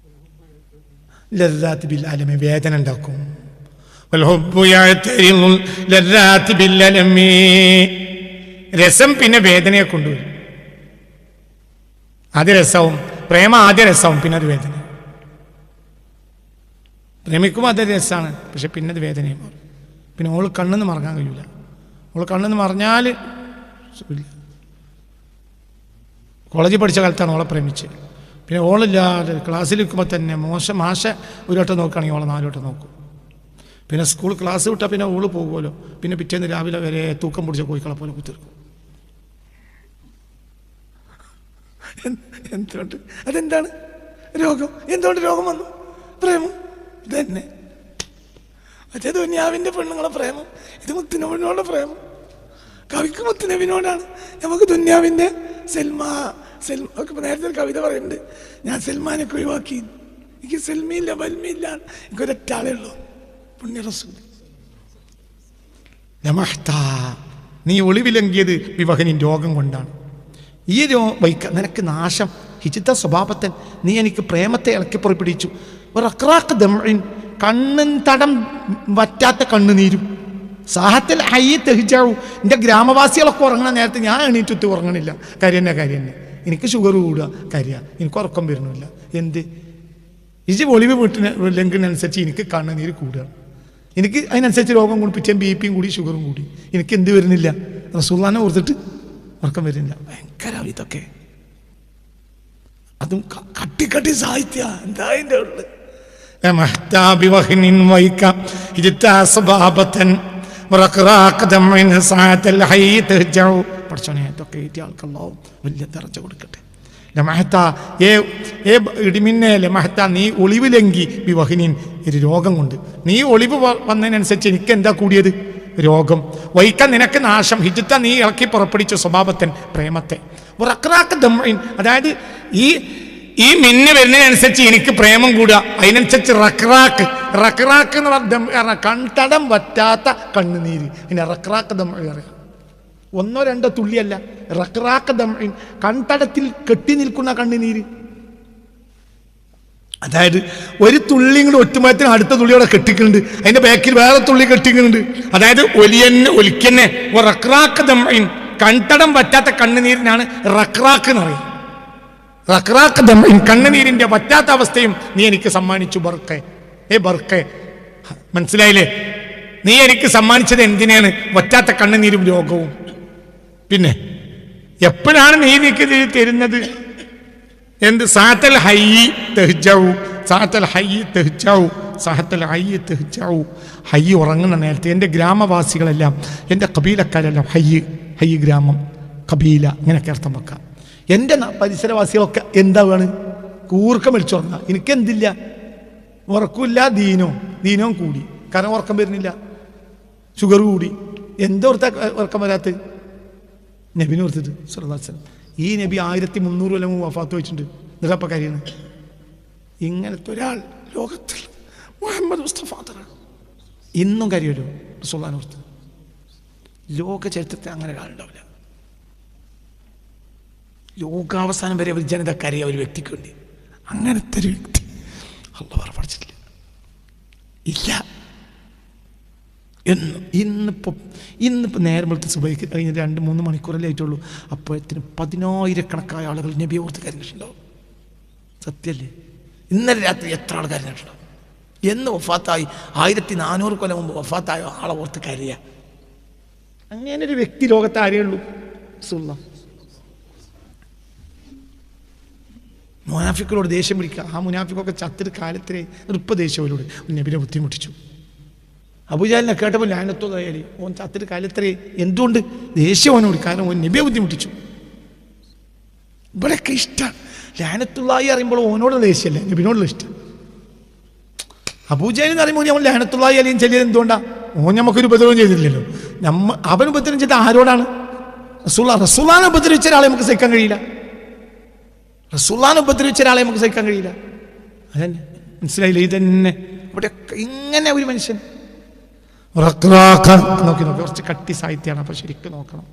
ലദ്ദാത്ത് ബിൽ അലമി, വേദന ഉണ്ടാക്കും. രസം പിന്നെ വേദനയെ കൊണ്ടുവരും. ആദ്യ രസവും പ്രേമം, ആദ്യ രസവും പിന്നെ അത് വേദന. പ്രേമിക്കുമ്പോൾ അത് രസമാണ്, പക്ഷെ പിന്നെ അത് വേദനയും മാറും. പിന്നെ ഓൾ കണ്ണെന്ന് മറക്കാൻ കഴിയില്ല. ഓൾ കണ്ണെന്ന് മറിഞ്ഞാൽ കോളേജിൽ പഠിച്ച കാലത്താണ് ഓളെ പ്രേമിച്ച്. പിന്നെ ഓളില്ലാതെ ക്ലാസ്സിൽ നിൽക്കുമ്പോൾ തന്നെ മാഷ ഒരു വട്ടം നോക്കുകയാണെങ്കിൽ ഓളെ 4 വട്ടം നോക്കും. പിന്നെ സ്കൂൾ ക്ലാസ് വിട്ടാൽ പിന്നെ ഓള് പോകുമല്ലോ, പിന്നെ പിറ്റേന്ന് രാവിലെ വരെ തൂക്കം പിടിച്ച കോഴിക്കളെ പോലെ കുത്തിർക്കും. എന്തുകൊണ്ട്? അതെന്താണ് രോഗം? എന്തുകൊണ്ട് രോഗം വന്നു? പ്രേമം ഇതന്നെ. മറ്റേ ദുനിയാവിൻ്റെ പെണ്ണുങ്ങളെ പ്രേമം, ഇത് മുത്തുനബിനോടുള്ള പ്രേമം. കവിക്ക് മുത്തുനബിനോടാണ്, നമുക്ക് ദുനിയാവിൻ്റെ ഒക്കെ നേരത്തെ ഒരു കവിത പറയുന്നുണ്ട്, ഞാൻ സൽമാനൊക്കെ ഒഴിവാക്കി, എനിക്ക് സെൽമിയില്ല ബൽമിയില്ല, എനിക്കൊരൊറ്റ ആളേ ഉള്ളൂ, പുണ്യ റസൂൽ. നീ ഒളിവിലെങ്കിയത് വിവഹനിൻ രോഗം കൊണ്ടാണ്. ഈ വൈക്ക നിനക്ക് നാശം ഹിജിത്ത സ്വഭാവത്തൻ, നീ എനിക്ക് പ്രേമത്തെ ഇളക്കി പുറപ്പിടിച്ചു. ഒരു അക്രാക്ക് ദംഇൻ, കണ്ണൻ തടം വറ്റാത്ത കണ്ണുനീരും. സാഹത്തിൽ ഹയ്യ തെഹിച്ചാവൂ, എൻ്റെ ഗ്രാമവാസികളൊക്കെ ഉറങ്ങണ നേരത്തെ ഞാൻ എണീറ്റുത്ത് ഉറങ്ങണില്ല. കാര്യം തന്നെ എനിക്ക് ഷുഗർ കൂടുക, കാര്യം എനിക്ക് ഉറക്കം വരുന്നില്ല. എന്ത് ഇജ് ഒളിവ് വീട്ടിന് ലംഘനനുസരിച്ച് എനിക്ക് കണ്ണുനീര് കൂടുക, എനിക്ക് അതിനനുസരിച്ച് രോഗം കൂടി, പിറ്റേ ബിപിയും കൂടി ഷുഗറും കൂടി, എനിക്ക് എന്ത് വരുന്നില്ല? റസൂലുള്ളാഹിനെ ഓർത്തിട്ട് ഉറക്കം വരുന്നില്ല. ഭയങ്കര ഇതൊക്കെ, അതും കട്ടി സാഹിത്യ. എന്താ അതിൻ്റെ ഉള്ളത്? പഠിച്ചോനെ ഇതൊക്കെ എഴുതിയ ആൾക്കല്ലാവും വലിയ ദർജ കൊടുക്കട്ടെ. ഇടിമിന്നെ ലമഹത്ത, നീ ഒളിവിലെങ്കി വിവഹിനിൻ, ഒരു രോഗം കൊണ്ട്. നീ ഒളിവ് വന്നതിനനുസരിച്ച് എനിക്ക് എന്താ കൂടിയത്? രോഗം. വൈക്ക നിനക്ക് നാശം ഹിജിത്ത, നീ ഇളക്കി പുറപ്പെടുവിച്ച സ്വഭാവത്തൻ പ്രേമത്തെ. റക്രാക്ക് ദംഇൻ, അതായത് ഈ മിന്ന് വരുന്നതിനനുസരിച്ച് എനിക്ക് പ്രേമം കൂടുക, അതിനനുസരിച്ച് റക്രാക്ക് എന്ന് പറഞ്ഞ കൺതടം വറ്റാത്ത കണ്ണുനീര്. പിന്നെ റക്രാക്ക് ദംഇൻ അറിയാം, ഒന്നോ രണ്ടോ തുള്ളിയല്ല, റക്രാക്ക് ദംഇൻ, കൺതടത്തിൽ കെട്ടി നിൽക്കുന്ന കണ്ണുനീര്. അതായത് ഒരു തുള്ളി ഇങ്ങോട്ട് ഒറ്റുമ്പോഴത്തേനും അടുത്ത തുള്ളിയോടെ കെട്ടിക്കുന്നുണ്ട്, അതിന്റെ ബാക്കിൽ വേറെ തുള്ളി കെട്ടിക്കുന്നുണ്ട്. അതായത് ഒലിക്കന്നെ റക്രാക്ക് ദംഇൻ, കൺതടം വറ്റാത്ത കണ്ണുനീരിനാണ് റക്രാക്ക് എന്ന് പറയും. റക്രാക്ക് ദംഇൻ, കണ്ണുനീരിന്റെ വറ്റാത്ത അവസ്ഥയും നീ എനിക്ക് സമ്മാനിച്ചു. ബർക്കെ, മനസ്സിലായില്ലേ? നീ എനിക്ക് സമ്മാനിച്ചത് എന്തിനാണ്? വറ്റാത്ത കണ്ണുനീരും രോഗവും. പിന്നെ എപ്പോഴാണ് നീ എനിക്ക് തരുന്നത്? എന്ത്? സാത്തൽ ഹയ്യി തെഹ്ജാവു, സാത്തൽ ഹയ്യി തെഹ്ജാവു, സാത്തൽ ഹയ്യി തെഹ്ജാവു. ഹയ്യി ഉറങ്ങുന്ന നേരത്തെ എൻ്റെ ഗ്രാമവാസികളെല്ലാം, എൻ്റെ കബീലക്കാരെല്ലാം, ഹയ്യി ഗ്രാമം, കബീല, ഇങ്ങനെയൊക്കെ അർത്ഥം വെക്കാം. എൻ്റെ പരിസരവാസികളൊക്കെ എന്താ വേണം? കൂർക്കം വലിച്ചുറങ്ങുക. എനിക്കെന്തില്ല? ഉറക്കില്ല, ദീനവും കൂടി, കാരണം ഉറക്കം വരുന്നില്ല, ഷുഗർ കൂടി. എന്തോർത്താ ഉറക്കം വരാത്ത? നബിനെ ഓർത്തിട്ട് സ്വല്ലല്ലാഹു അലൈഹി വസല്ലം. ഈ നബി 1300 കൊല്ലം മുമ്പ് വഫാത്ത് വെച്ചിട്ടുണ്ട്. എന്നിട്ടപ്പം കാര്യമാണ് ഇങ്ങനത്തെ ഒരാൾ ലോകത്തിൽ മുഹമ്മദ് മുസ്തഫ ഇന്നും കാര്യമല്ലോ റസൂലുള്ളാഹിനെ ഓർത്ത്. ലോക ചരിത്രത്തിൽ അങ്ങനെ ഒരാളുണ്ടാവില്ല. ലോകാവസാനം വരെ ഒരു ജനത കരയ ഒരു വ്യക്തിക്ക് വേണ്ടി. അങ്ങനത്തെ ഒരു വ്യക്തി അല്ലാഹു പഠിച്ചിട്ടില്ല, ഇല്ല. ഇന്നിപ്പോൾ നേരം വെളുത്ത് സുബഹിക്ക് കഴിഞ്ഞ് 2-3 മണിക്കൂറല്ലേ ആയിട്ടുള്ളൂ, അപ്പോഴത്തിന് 10,000-കണക്കായ ആളുകൾ നബിയെ ഓർത്ത് കരഞ്ഞിട്ടുണ്ടാവും. സത്യമല്ലേ? ഇന്നലെ രാത്രി എത്ര ആൾ കരഞ്ഞിട്ടുണ്ടാവും? എന്ന് വഫാത്തായി 1400 കൊല്ലം മുമ്പ് വഫാത്തായ ആളെ ഓർത്ത് കരയ. അങ്ങനെ ഒരു വ്യക്തി ലോകത്ത് ആരെയുള്ളൂ? റസൂലുള്ളാഹി. മുനാഫിക്കുകളോട് ദേഷ്യം പിടിക്കുക. ആ മുനാഫിക്കൊക്കെ ചത്തിട്ട് കാലത്തിലെ ദേഷ്യവരോട് നബിനെ ബുദ്ധിമുട്ടിച്ചു. അബൂജഹലിനെ കേട്ടപ്പോൾ ലാനത്തോതായാലേ ഓൻ ചത്തിട്ട് കാലത്തിലെ എന്തുകൊണ്ട് ദേഷ്യം അവനോട്? കാരണം ഓൻ നബിയെ ബുദ്ധിമുട്ടിച്ചു. ഇവിടെയൊക്കെ ഇഷ്ടമാണ്. ലാനത്തുള്ളാഹി അറിയുമ്പോൾ ഓനോട് ദേഷ്യമല്ലേ, നബിനോടുള്ള ഇഷ്ടം. അബൂജഹൽ എന്ന് പറയുമ്പോൾ നമ്മൾ ലാനത്തുള്ളാഹി അലിയും ചെല്ലിയത് എന്തുകൊണ്ടാണ്? ഓൻ നമുക്കൊരു ഉപദ്രവം ചെയ്തിട്ടില്ലല്ലോ. അവൻ ഉപദ്രവം ചെയ്ത ആരോടാണ്? റസൂലുള്ളാഹിനെ ഉപദ്രവിച്ച ഒരാളെ നമുക്ക് സഹിക്കാൻ കഴിയില്ല. റസൂലുള്ളാഹിനെ ഉപദ്രവിച്ച ഒരാളെ നമുക്ക് സഹിക്കാൻ കഴിയില്ല. അതന്നെ, മനസ്സിലായില്ലേ? ഇതന്നെ ഇവിടെയൊക്കെ ഇങ്ങനെ ഒരു മനുഷ്യൻ നോക്കി കുറച്ച് കട്ടി സാഹിത്യമാണ്. അപ്പൊ ശരിക്കും നോക്കണം.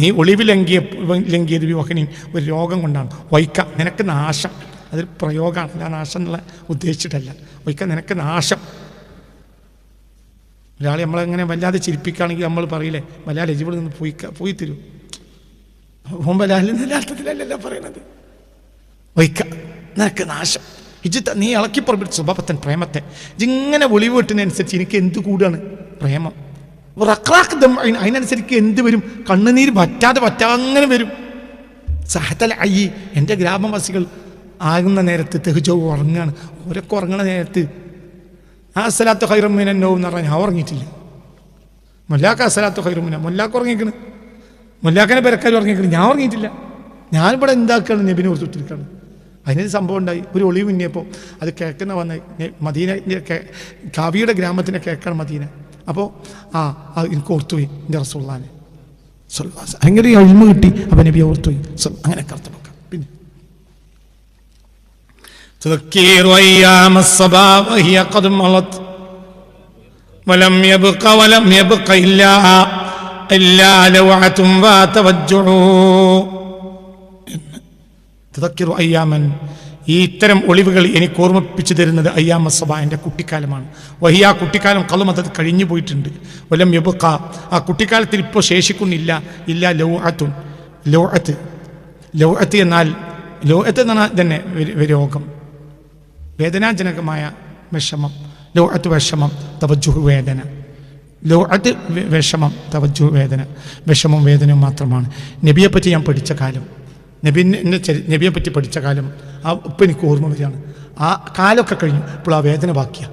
നീ ഒളിവിലെങ്കിയത് വിവഹനിൻ, ഒരു രോഗം കൊണ്ടാണ്. വൈക്ക നിനക്ക് നാശം, അതൊരു പ്രയോഗമാണ്, അല്ല നാശം എന്നുള്ള ഉദ്ദേശിച്ചിട്ടല്ല. വൈക്ക നിനക്ക് നാശം. ഒരാളെ നമ്മളെങ്ങനെ വല്ലാതെ ചിരിപ്പിക്കുകയാണെങ്കിൽ നമ്മൾ പറയില്ലേ, വല്ലാതെ ഇവിടെ നിന്ന് പോയി തരൂ. ഓൻ വല്ലാതെ അർത്ഥത്തിലല്ല പറയണത്. വൈക്ക നിനക്ക് നാശം. നീ ഇളക്കി പുറപ്പെടുത്ത സ്വഭാവത്തൻ പ്രേമത്തെ. ഇങ്ങനെ ഒളിവ് വെട്ടുന്നതനുസരിച്ച് എനിക്ക് എന്ത് കൂടാണ്? പ്രേമം. അതിനനുസരിച്ച് എന്ത് വരും? കണ്ണുനീര് വറ്റാതെ അങ്ങനെ വരും. സഹത്തൽ അയ്യി, എൻ്റെ ഗ്രാമവാസികൾ ആകുന്ന നേരത്ത് തെഹ്ജവ് ഉറങ്ങാണ്. ഓരൊക്കെ ഉറങ്ങണ നേരത്ത് ആ അസ്സലാത്തു ഖൈറും മിനൻ നൗം എന്ന് പറഞ്ഞാൽ ഞാൻ ഉറങ്ങിയിട്ടില്ല. മുല്ലാക്ക അസ്സലാത്തു ഖൈറും മിനൻ, മുല്ലാക്ക ഉറങ്ങിക്കണ്, മുല്ലാക്കനെ പെരക്കാർ ഉറങ്ങിക്കണ്, ഞാൻ ഉറങ്ങിയിട്ടില്ല. ഞാനിവിടെ എന്താക്കുകയാണ്, നബിനെ ഓർത്തിട്ടിരിക്കുകയാണ്. അതിനൊരു സംഭവം ഉണ്ടായി. ഒരു ഒളിവ് മിന്നിയപ്പോൾ അത് കേൾക്കുന്ന വന്ന് മദീന, കാവിയുടെ ഗ്രാമത്തിനെ കേൾക്കണം മദീന. അപ്പോൾ അത് എനിക്ക് ഓർത്തുപോയി എൻ്റെ റസൂലുള്ളാഹിനെ അങ്ങനെ അഴിമ കിട്ടി. അപ്പം നബി ഓർത്തുപോയി. അങ്ങനെ കറുത്ത വെക്കാം. പിന്നെ تذكير أيام الصبا وهي قد مضت ولم يبق إلا لوعة وتوجع. തദക്കിറു അയ്യാമൻ, ഈ ഇത്തരം ഒളിവുകൾ എനിക്ക് ഓർമ്മിപ്പിച്ചു തരുന്നത് അയ്യാമ സബ, എൻ്റെ കുട്ടിക്കാലമാണ്. വഹിയ, ആ കുട്ടിക്കാലം ഖളുമത് കഴിഞ്ഞു പോയിട്ടുണ്ട്. വലം യബ്ഖ, ആ കുട്ടിക്കാലത്തിൽ ഇപ്പോൾ ശേഷിക്കുന്നില്ല. ഇല്ല ലൗഅത്തുൻ, ലൗഅത്ത് എന്നാൽ തന്നെ രോഗം, വേദനാജനകമായ വിഷമം. ലൗഅത്ത് വിഷമം, തവജ്ജുഹ് വേദന. ലൗഅത്ത് വിഷമം, തവജ്ജുഹ് വേദന. വിഷമം വേദനയും മാത്രമാണ്. നബിയെപ്പറ്റി ഞാൻ പഠിച്ച കാലം, നബിയെ പറ്റി പഠിച്ച കാലം ഇപ്പം എനിക്ക് ഓർമ്മ വരികയാണ്. ആ കാലമൊക്കെ കഴിഞ്ഞു, ഇപ്പോൾ ആ വേദന ബാക്കിയ.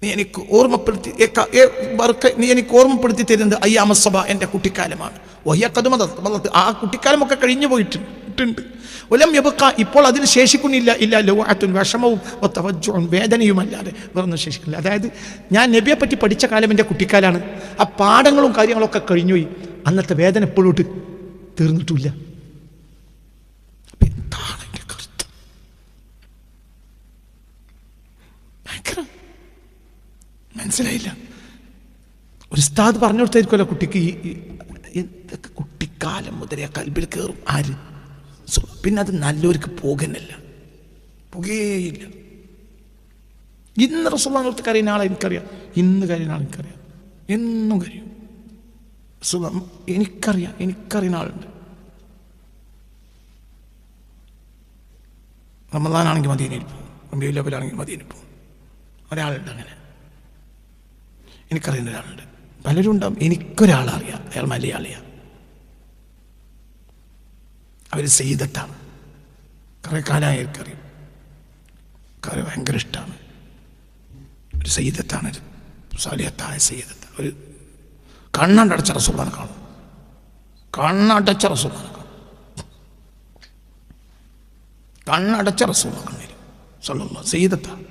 നീ എനിക്ക് ഓർമ്മപ്പെടുത്തി തരുന്നത് അയ്യാമ സബ, എൻ്റെ കുട്ടിക്കാലമാണ്. ആ കുട്ടിക്കാലമൊക്കെ കഴിഞ്ഞു പോയിട്ടുണ്ട്. ഒലം യബ്ഖ, ഇപ്പോൾ അതിൽ ശേഷിക്കുന്നില്ല. ഇല്ല ലൗഅത്തുൻ, വിഷമവും തവജ്ജുഉൻ, വേദനയുമല്ലാതെ വേറൊന്നും ശേഷിക്കുന്നില്ല. അതായത് ഞാൻ നബിയെ പറ്റി പഠിച്ച കാലം എൻ്റെ കുട്ടിക്കാലാണ്. ആ പാഠങ്ങളും കാര്യങ്ങളൊക്കെ കഴിഞ്ഞുപോയി. അന്നത്തെ വേദന എപ്പോഴോട്ട് തീർന്നിട്ടില്ല. എന്താണ് എൻ്റെ കരുത്ത്? മനസ്സിലായില്ല. ഒരു ഉസ്താദ് പറഞ്ഞു കൊടുത്തായിരിക്കുമല്ലോ കുട്ടിക്ക് എന്തൊക്കെ കുട്ടിക്കാലം മുതലേ കൽബിൽ കയറും. ആര്? പിന്നെ അത് നല്ലവർക്ക് പോകുന്നില്ല, പുകയേയില്ല. ഇന്ന് റസൂലുള്ളാഹിനെ കരയുന്ന ആളെ എനിക്കറിയാം, ഇന്ന് കരയുന്ന ആളെ എനിക്കറിയാം, എന്നും കരയും. എനിക്കറിയുന്ന ആളുണ്ട്. റമദാനാണെങ്കിൽ മദീനയിൽ പോകും, റബീഉൽ അവ്വലാണെങ്കിൽ മദീനയിൽ പോകും. ഒരാളുണ്ട് അങ്ങനെ, എനിക്കറിയുന്ന ഒരാളുണ്ട്. പലരും ഉണ്ടാവും. എനിക്കൊരാളറിയാം, അയാൾ മലയാളിയാണ്. അവർ സയ്യിദത്താണ്. കുറേ കാലമായി എനിക്കറിയും. കാര്യം ഭയങ്കര ഇഷ്ടമാണ്. ഒരു സയ്യിദത്താണ്, ഒരു സാലിഹത്തായ സയ്യിദത്താണ്. ഒരു കണ്ണടച്ച റസൂലുള്ളാഹിനെ കാണും, കണ്ണടച്ച റസൂലുള്ളാഹിനെ കാണും, കണ്ണടച്ച റസൂലുള്ളാഹിനെ കണ്ണിൽ സല്ലല്ലാഹു സയ്യിദത്താണ്.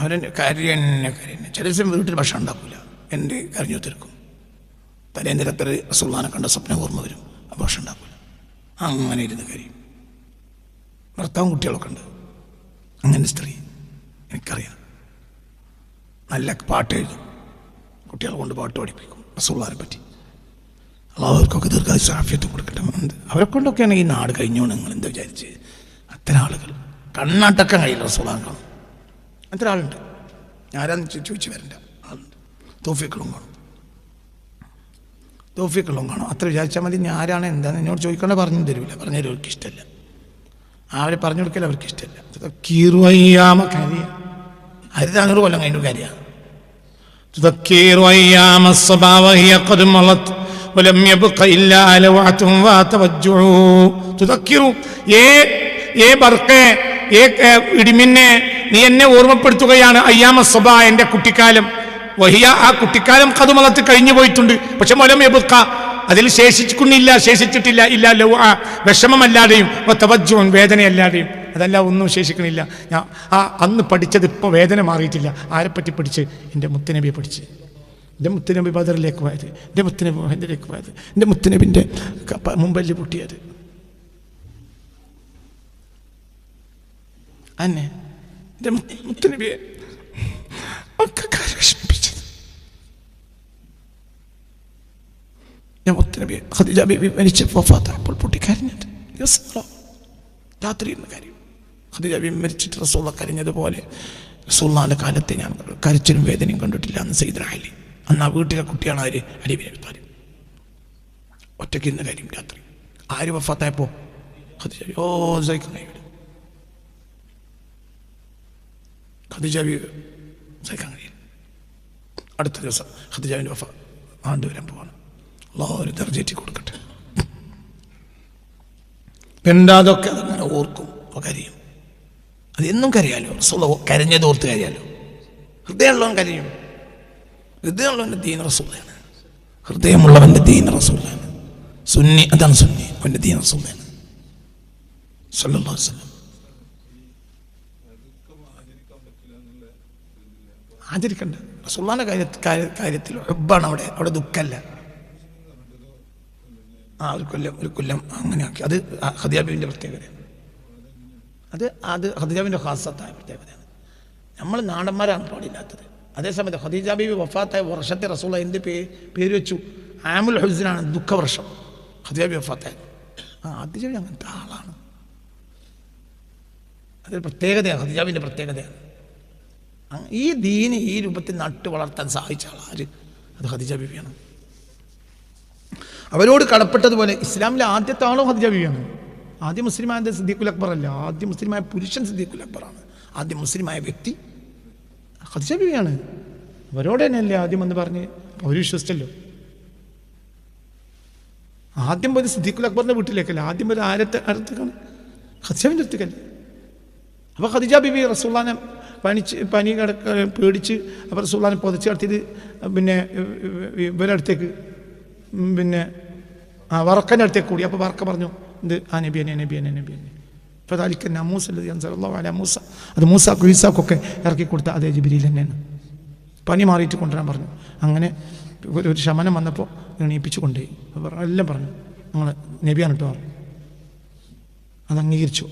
അവരെന്നെ കരയെന്നെ. ചില ദിവസം വീട്ടിൽ ഭക്ഷണം ഉണ്ടാക്കില്ല, എൻ്റെ കരഞ്ഞു തീർക്കും. തലേന്ന് രാത്രി റസൂലുള്ളാഹിനെ കണ്ട സ്വപ്നം ഓർമ്മ വരും, ആ ഭക്ഷണം ഉണ്ടാക്കില്ല. അങ്ങനെ ഇരുന്ന് കരയും. ഭർത്താവും കുട്ടികളൊക്കെ ഉണ്ട്. അങ്ങനെ സ്ത്രീ എനിക്കറിയാം. നല്ല പാട്ട് എഴുതും, കുട്ടികളെ കൊണ്ട് പാട്ട് പഠിപ്പിക്കും റസൂലുള്ളാഹിനെ പറ്റി. അവർക്കൊക്കെ ദീർഘായുസ്സും ആഫിയത്തും കൊടുക്കട്ടെ. അവരെ കൊണ്ടൊക്കെയാണ് ഈ നാട് കഴിഞ്ഞോണ്ട് നിങ്ങൾ എന്താ വിചാരിച്ച്? അത്തരം ആളുകൾ കണ്ണാട്ടൊക്കെ കഴിയില്ല റസൂലുള്ളാഹിനെ കാണും. അത്ര ആളുണ്ട്. ആരാന്ന് ചോദിച്ചു വരണ്ട ആളുണ്ട്. തൗഫീഖുകളും കാണും. അത്ര വിചാരിച്ചാൽ മതി. ഞാൻ ആരാണ് എന്താണെന്ന് എന്നോട് ചോദിക്കണേ പറഞ്ഞു തരില്ല. പറഞ്ഞു തരും, അവർക്ക് ഇഷ്ടമല്ല. അവരെ പറഞ്ഞു കൊടുക്കൽ അവർക്ക് ഇഷ്ടമല്ല. ഹരിത 100 കൊല്ലം കഴിഞ്ഞു കാര്യമാണ്. ഇടിമിന്നെ നീ എന്നെ ഓർമ്മപ്പെടുത്തുകയാണ്. അയ്യാമ സബ, എൻ്റെ കുട്ടിക്കാലം. വഹിയ, ആ കുട്ടിക്കാലം ഖദുമലത്ത് കഴിഞ്ഞു പോയിട്ടുണ്ട്. പക്ഷെ വലം യബ്ഖ, അതിൽ ശേഷിച്ചിട്ടില്ല. ഇല്ല ലൗഅ, വിഷമമല്ലാതെയും തവജ്ജുൻ, വേദനയല്ലാതെയും. അതല്ല, ഒന്നും ശേഷിക്കണില്ല. ഞാൻ അന്ന് പഠിച്ചത് ഇപ്പോൾ വേദന മാറിയിട്ടില്ല. ആരെപ്പറ്റി പഠിച്ച്? എൻ്റെ മുത്തുനബിയെ പഠിച്ച്. എൻ്റെ മുത്തുനബി ബദറിലേക്ക് പോയത്, എൻ്റെ മുത്തുനബി മുഹമ്മദിലേക്ക് പോയത്, എൻ്റെ മുത്തുനബിൻ്റെ മുമ്പല്ല് പൊട്ടിയത്. അന്നെ എൻ്റെ മുത്തുനബിയെ ഒക്കെ വിഷമിപ്പിച്ചത്. ഞാൻ മുത്തുനബിയെ ഖദീജ ബീവി മരിച്ച വഫാത്തായപ്പോൾ പൊട്ടിക്കരഞ്ഞത്. രാത്രി ഇരുന്ന് കാര്യം. ഖദീജ ബീവി മരിച്ചിട്ട് റസൂലുള്ളാഹി കരഞ്ഞതുപോലെ റസൂലുള്ളാഹിന്റെ കാലത്തെ ഞാൻ കരച്ചിലും വേദനയും കണ്ടിട്ടില്ല. അന്ന് സയ്യിദുനാ അലി, അന്ന് ആ വീട്ടിലെ കുട്ടിയാണ് ആര്? അലി ബിൻ അബീ ത്വാലിബ്. ഒറ്റയ്ക്ക് ഇന്ന് കാര്യം രാത്രി. ആര് വഫാത്തായപ്പോൾ? ഖദീജ ബീവി. സഹിക്കാൻ കഴിയില്ല. ഖദീജ ബീവി സഹിക്കാൻ കഴിയില്ല. അടുത്ത ദിവസം ഖദീജാവിൻ്റെ വഫ ആണ്ട് വരാൻ പോവാണ്. അല്ലാഹു ഒരു ദർജറ്റി കൊടുക്കട്ടെ. പെണ്ടാതൊക്കെ അതങ്ങനെ ഓർക്കും, കരയും. അതെന്നും കരയാലോ, കരഞ്ഞത് ഓർത്ത് കരയാലോ. ഹൃദയമുള്ളവൻ കരയും. ഹൃദയമുള്ളവൻ്റെ ദീൻ റസൂലാണ്. ഹൃദയമുള്ളവൻ്റെ ദീൻ റസൂലാണ്. സുന്നി, അതാണ് സുന്നി, അവൻ്റെ ദീൻ റസൂലാണ് സല്ലല്ലാഹു അലൈഹി വസല്ലം. ആചരിക്കണ്ട. റസൂലുള്ളാഹിന്റെ കാര്യത്തിൽ ഹുബ്ബാണ് അവിടെ ദുഃഖമല്ല. ഒരു കൊല്ലം അങ്ങനെ ആക്കി. അത് ഖദീജ ബീവിൻ്റെ പ്രത്യേകതയാണ്. അത് ഖദീജാവിൻ്റെ ഖാസത്തായ പ്രത്യേകതയാണ്. നമ്മൾ നാടന്മാരാണ് പാടില്ലാത്തത്. അതേസമയത്ത് ഖദീജ ബീവി വഫാത്തായ വർഷത്തെ റസൂൽ എന്ത് പേര് വെച്ചു? ആമുൽ ഹുസ്നാണ്, ദുഃഖവർഷം. ഖദീജ ബീവി വഫാത്തായ ഖദീജ ബീവി അങ്ങനത്തെ ആളാണ്. അതൊരു പ്രത്യേകതയാണ്, ഖദീജ ബീവിൻ്റെ പ്രത്യേകതയാണ്. ഈ ദീന് ഈ രൂപത്തിൽ നട്ടു വളർത്താൻ സഹായിച്ച ആളാര്? അത് ഖദീജ ബീവിയാണ്. അവരോട് കടപ്പെട്ടതുപോലെ ഇസ്ലാമിലെ ആദ്യത്തെ ആളും ഖദീജ ബീവിയാണ്. ആദ്യം മുസ്ലിമായത് സിദ്ദീഖുൽ അക്ബർ അല്ല, ആദ്യം മുസ്ലിമായ പുരുഷൻ സിദ്ദീഖുൽ അക്ബറാണ്. ആദ്യം മുസ്ലിമായ വ്യക്തി ഖദീജ ബീവിയാണ്. അവരോട് തന്നെയല്ലേ ആദ്യം എന്ന് പറഞ്ഞ് അവർ വിശ്വസിച്ചല്ലോ. ആദ്യം പോയത് സിദ്ദീഖുൽ അക്ബറിൻ്റെ വീട്ടിലേക്കല്ല, ആദ്യം പോയത് അടുത്തേക്കാണ്, ഖദീജാവിൻ്റെ അടുത്തേക്കല്ല. അപ്പോൾ ഖദീജ ബീവി റസൂലുള്ളാഹിനെ പനി പേടിച്ച് അപ്പോൾ റസൂലുള്ളാഹിനെ പൊതിച്ച് കിടത്തിയത് പിന്നെ ഇവരുടെ അടുത്തേക്ക് പിന്നെ വറക്കൻ്റെ അടുത്തേക്ക് കൂടി. അപ്പോൾ വറക്ക പറഞ്ഞു, ഇത് നബിയനെ ഇപ്പോൾ താലിക്കന്നെ മൂസ സല്ലല്ലാഹു അലൈഹി മൂസ, അത് മൂസാക്കും ഈസാക്കൊക്കെ ഇറക്കി കൊടുത്ത അതേ ജിബ്രീൽ തന്നെയാണ്. പനി മാറിയിട്ട് കൊണ്ടുവരാൻ പറഞ്ഞു. അങ്ങനെ ഒരു ശമനം വന്നപ്പോൾ എണീപ്പിച്ച് കൊണ്ടുപോയി. എല്ലാം പറഞ്ഞു, നിങ്ങൾ നബിയാണ് കേട്ടോ. അത് അംഗീകരിച്ചു.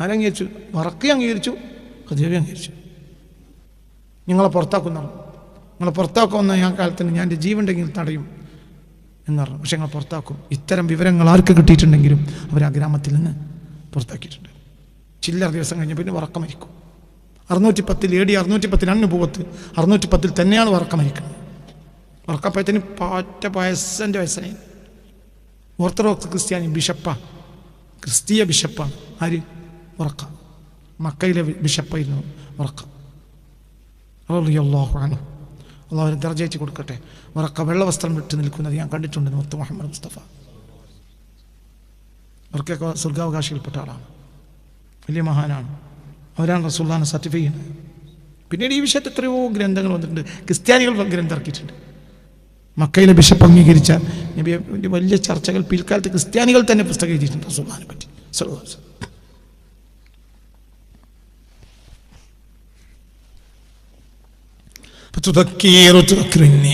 ആരംഗീകരിച്ചു? വറക്കി അംഗീകരിച്ചു, ഖദീജ അംഗീകരിച്ചു. നിങ്ങളെ പുറത്താക്കുന്നതാണ്. നിങ്ങളെ പുറത്താക്കുമെന്ന ഞാൻ കാലത്തിന് ഞാൻ എൻ്റെ ജീവനുണ്ടെങ്കിൽ തടയും എന്ന് പറഞ്ഞു. പക്ഷെ ഞങ്ങൾ പുറത്താക്കും. ഇത്തരം വിവരങ്ങൾ ആർക്ക് കിട്ടിയിട്ടുണ്ടെങ്കിലും അവർ ആ ഗ്രാമത്തിൽ നിന്ന് പുറത്താക്കിയിട്ടുണ്ട്. ചില്ലറ ദിവസം കഴിഞ്ഞ് പിന്നെ വറക്ക മരിക്കും. 610 AD 610 അനുഭവത്ത് 610 തന്നെയാണ് വറക്ക മരിക്കുന്നത്. വറക്കപ്പയത്തിന് വയസ്സിൻ്റെ വയസ്സായി. ഓർത്തഡോക്സ് ക്രിസ്ത്യാനി ബിഷപ്പാണ്, ക്രിസ്തീയ ബിഷപ്പാണ്. ആര്? വറക്ക. മക്കയിലെ ബിഷപ്പായിരുന്നു വറക്ക റളിയല്ലാഹു അൻഹു. അള്ളാഹു ദർജയിച്ച് കൊടുക്കട്ടെ. വറക്ക വെള്ള വസ്ത്രം വിട്ട് നിൽക്കുന്നത് ഞാൻ കണ്ടിട്ടുണ്ട്. മുത്ത് മുഹമ്മദ് മുസ്തഫ അവർക്കൊക്കെ സ്വർഗാവകാശികൾപ്പെട്ട ആളാണ്, വലിയ മഹാനാണ്. അവരാണ് റസൂലുള്ളാഹിനെ സർട്ടിഫൈ ചെയ്യുന്നത്. പിന്നീട് ഈ വിഷയത്തിൽ എത്രയോ ഗ്രന്ഥങ്ങൾ വന്നിട്ടുണ്ട്. ക്രിസ്ത്യാനികൾ ഗ്രന്ഥം ഇറക്കിയിട്ടുണ്ട്. മക്കയിലെ ബിഷപ്പ് അംഗീകരിച്ച നബിയുടെ വലിയ ചർച്ചകൾ പിൽക്കാലത്ത് ക്രിസ്ത്യാനികൾ തന്നെ പുസ്തകം എഴുതിയിട്ടുണ്ട് റസൂലുള്ളാഹിനെ പറ്റി.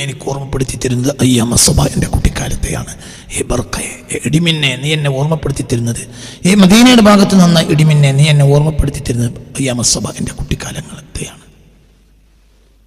എനിക്ക് ഓർമ്മപ്പെടുത്തി തരുന്നത് അയ്യാമ സബ, എൻ്റെ കുട്ടിക്കാലത്തെയാണ്. ഇടിമിന്നെ നീ എന്നെ ഓർമ്മപ്പെടുത്തി തരുന്നത്, മദീനയുടെ ഭാഗത്ത് നിന്ന് ഇടിമിന്നെ നീ എന്നെ ഓർമ്മപ്പെടുത്തി തരുന്നത് അയ്യാമ സബ, എൻ്റെ കുട്ടിക്കാലങ്ങൾ.